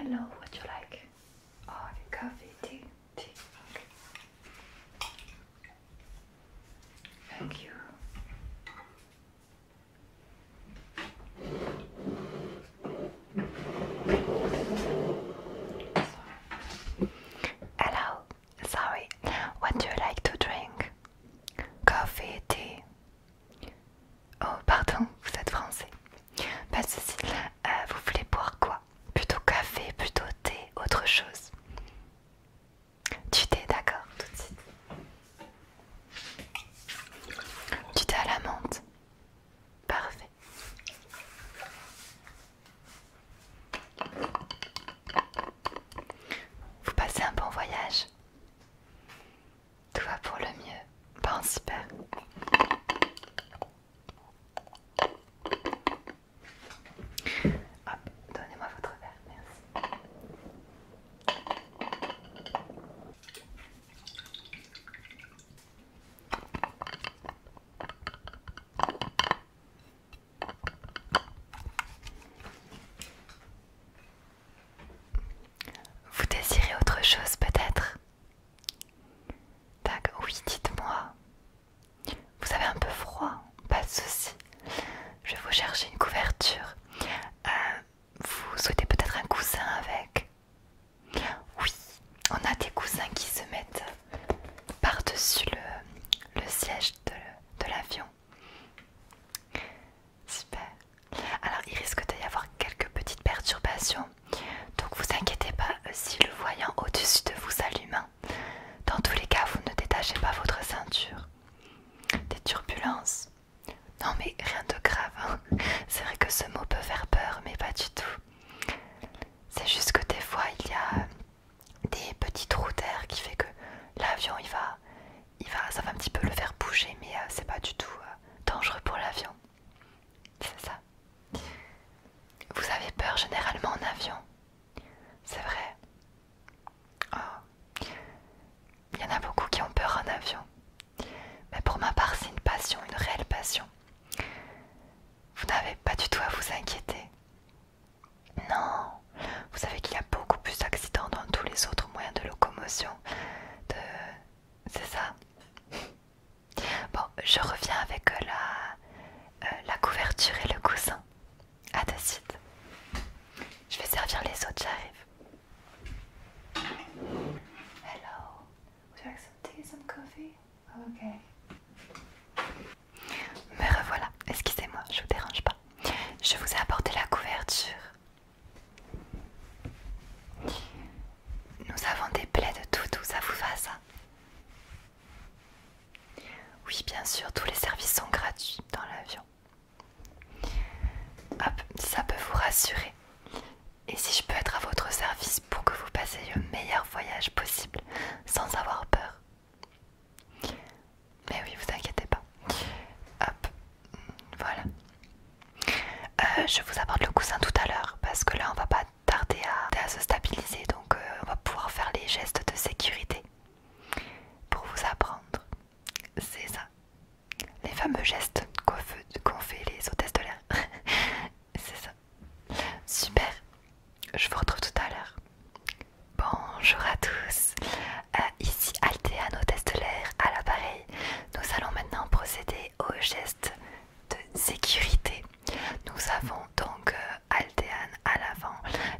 Hello, what do you like? Oh, coffee, tea, tea. Okay. Thank you. Hello, sorry. What do you like to drink? Coffee, tea. Oh, pardon, vous êtes français. Pas de soucis. Vous voulez boire quoi? Plutôt café, plutôt thé, autre chose? Du thé, d'accord, tout de suite. Du thé à la menthe. Parfait. Vous passez un bon voyage? Tout va pour le mieux. Bon, super. Hop, donnez-moi votre verre, merci. Vous désirez autre chose peut-être? D'accord, oui, dites-moi. Vous avez un peu froid? Pas de souci. Je vais vous chercher une couverture. Vous souhaitez peut-être un coussin avec? Oui, on a des coussins qui se mettent par-dessus le siège de l'avion. Super. Alors il risque d'y avoir quelques petites perturbations. Donc vous inquiétez pas si le voyant au-dessus de vous s'allume. Dans tous les cas, vous ne détachez pas votre ceinture. Des turbulences? Non mais rien de grave. Hein. C'est vrai que ce mot peut faire peur, mais pas du tout. C'est juste que des fois il y a des petits trous d'air qui fait que l'avion ça va un petit peu le faire bouger, mais c'est pas du tout dangereux pour l'avion. C'est ça. Vous avez peur généralement en avion? C'est vrai. Oh. Il y en a beaucoup qui ont peur en avion. Mais pour ma part, c'est une passion, une réelle passion. Vous n'avez pas du tout à vous inquiéter. Non. Vous savez qu'il y a beaucoup plus d'accidents dans tous les autres moyens de locomotion. C'est ça. Bon, je reviens avec la couverture et le coussin. À de suite. Je vais servir les autres, j'arrive. Hello. Would you like some tea, some coffee? Okay. Me revoilà. Excusez-moi, je vous dérange pas. Je vous ai apporté la couverture. Nous avons des plaids de tout, ça vous va ça? Oui, bien sûr, tous les services sont gratuits dans l'avion. Hop, si ça peut vous rassurer. Et si je peux être à votre service pour que vous passiez le meilleur voyage possible sans avoir peur. Mais oui, vous inquiétez pas. Hop, voilà. Je vous apporte le coussin tout à l'heure parce que là on va pas tarder à se stabiliser, donc on va pouvoir faire les gestes de sécurité pour vous apprendre. C'est ça, les fameux gestes qu'ont fait les hôtesses de l'air. C'est ça. Super, je vous retrouve tout à l'heure. Bonjour à tous, ici Altéane, hôtesse de l'air à l'appareil. Nous allons maintenant procéder aux gestes de sécurité. Nous avons donc Altéane à l'avant,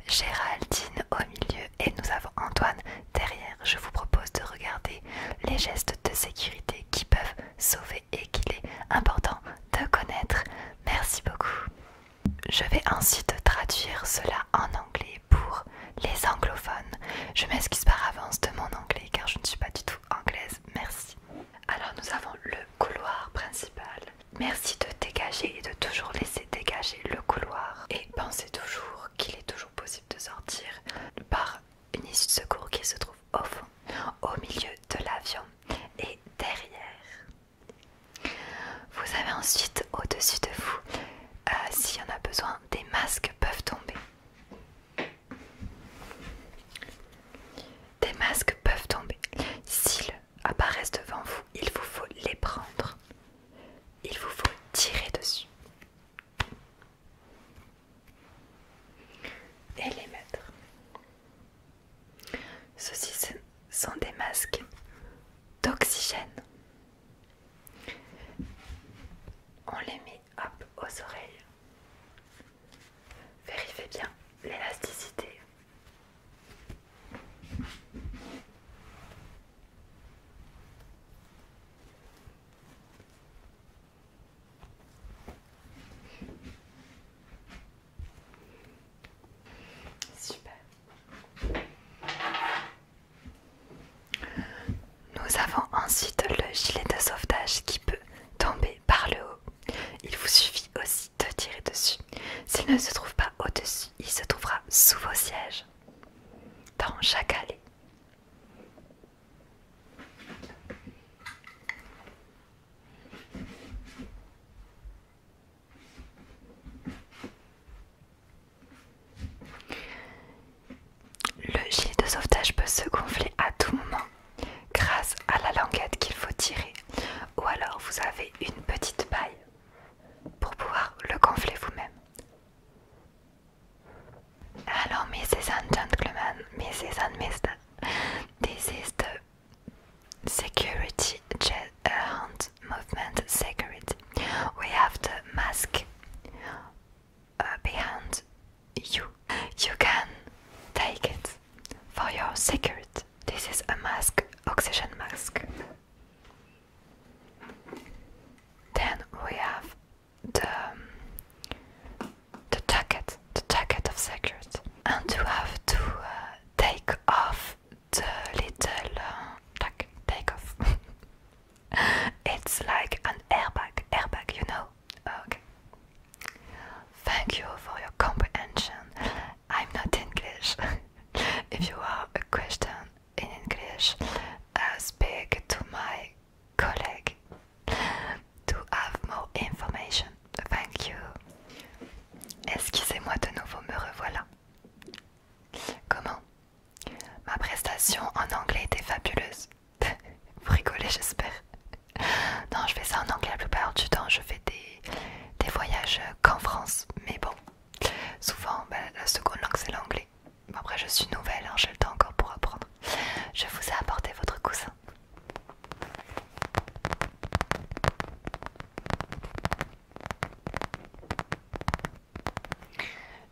Géraldine au milieu et nous avons Antoine derrière. Je vous propose de regarder les gestes de sécurité qui peuvent sauver et qu'il est important de connaître. Merci beaucoup. Je vais ensuite traduire cela en anglais pour les anglophones. Je m'excuse par avance de mon anglais car je ne suis pas du tout anglaise, merci. Alors nous avons le couloir principal. on les met hop aux oreilles. Vérifiez bien l'élasticité. Super. Nous avons ensuite le gilet de sauvetage qui peut tomber par le haut. Il vous suffit aussi de tirer dessus. S'il ne se trouve pas au-dessus, il se trouvera sous vos sièges, dans chaque allée. Le gilet de sauvetage peut se gonfler à tout moment grâce à la languette qu'il faut tirer, ou alors vous avez une petite paille pour pouvoir le gonfler vous-même. Alors, Mrs. and gentlemen, Mrs. and Mr. This is the security hand movement security. We have the mask behind you. You can take it for your security. This is a mask, oxygen mask. Then we have the jacket of security, and you have to take off the little take off. It's like an airbag, you know. Okay. Thank you for your comprehension. I'm not English. If you have a question in English, speak to my colleague to have more information. Thank you. Excusez-moi de nouveau, me revoilà. Comment? Ma prestation en anglais était fabuleuse. Vous rigolez, j'espère. Non, je fais ça en anglais la plupart du temps. Je fais des voyages qu'en France. Mais bon, souvent, la seconde langue c'est l'anglais. Après, je suis nouvelle, hein, j'ai le temps encore pour apprendre. Je vous ai apporté votre coussin.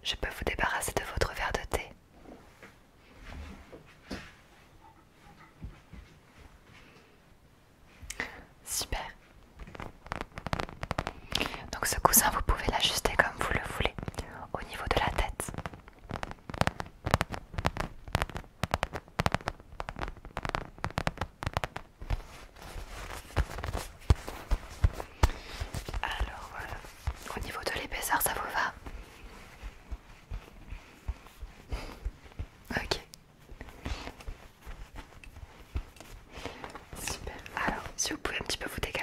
Je peux vous débarrasser de votre verre de thé. Super. Donc ce coussin, vous pouvez l'ajuster comme vous le voulez, au niveau de la tête. Alors voilà, au niveau de l'épaisseur, ça vous va? Ok. Super. Alors, si vous pouvez un petit peu vous décaler.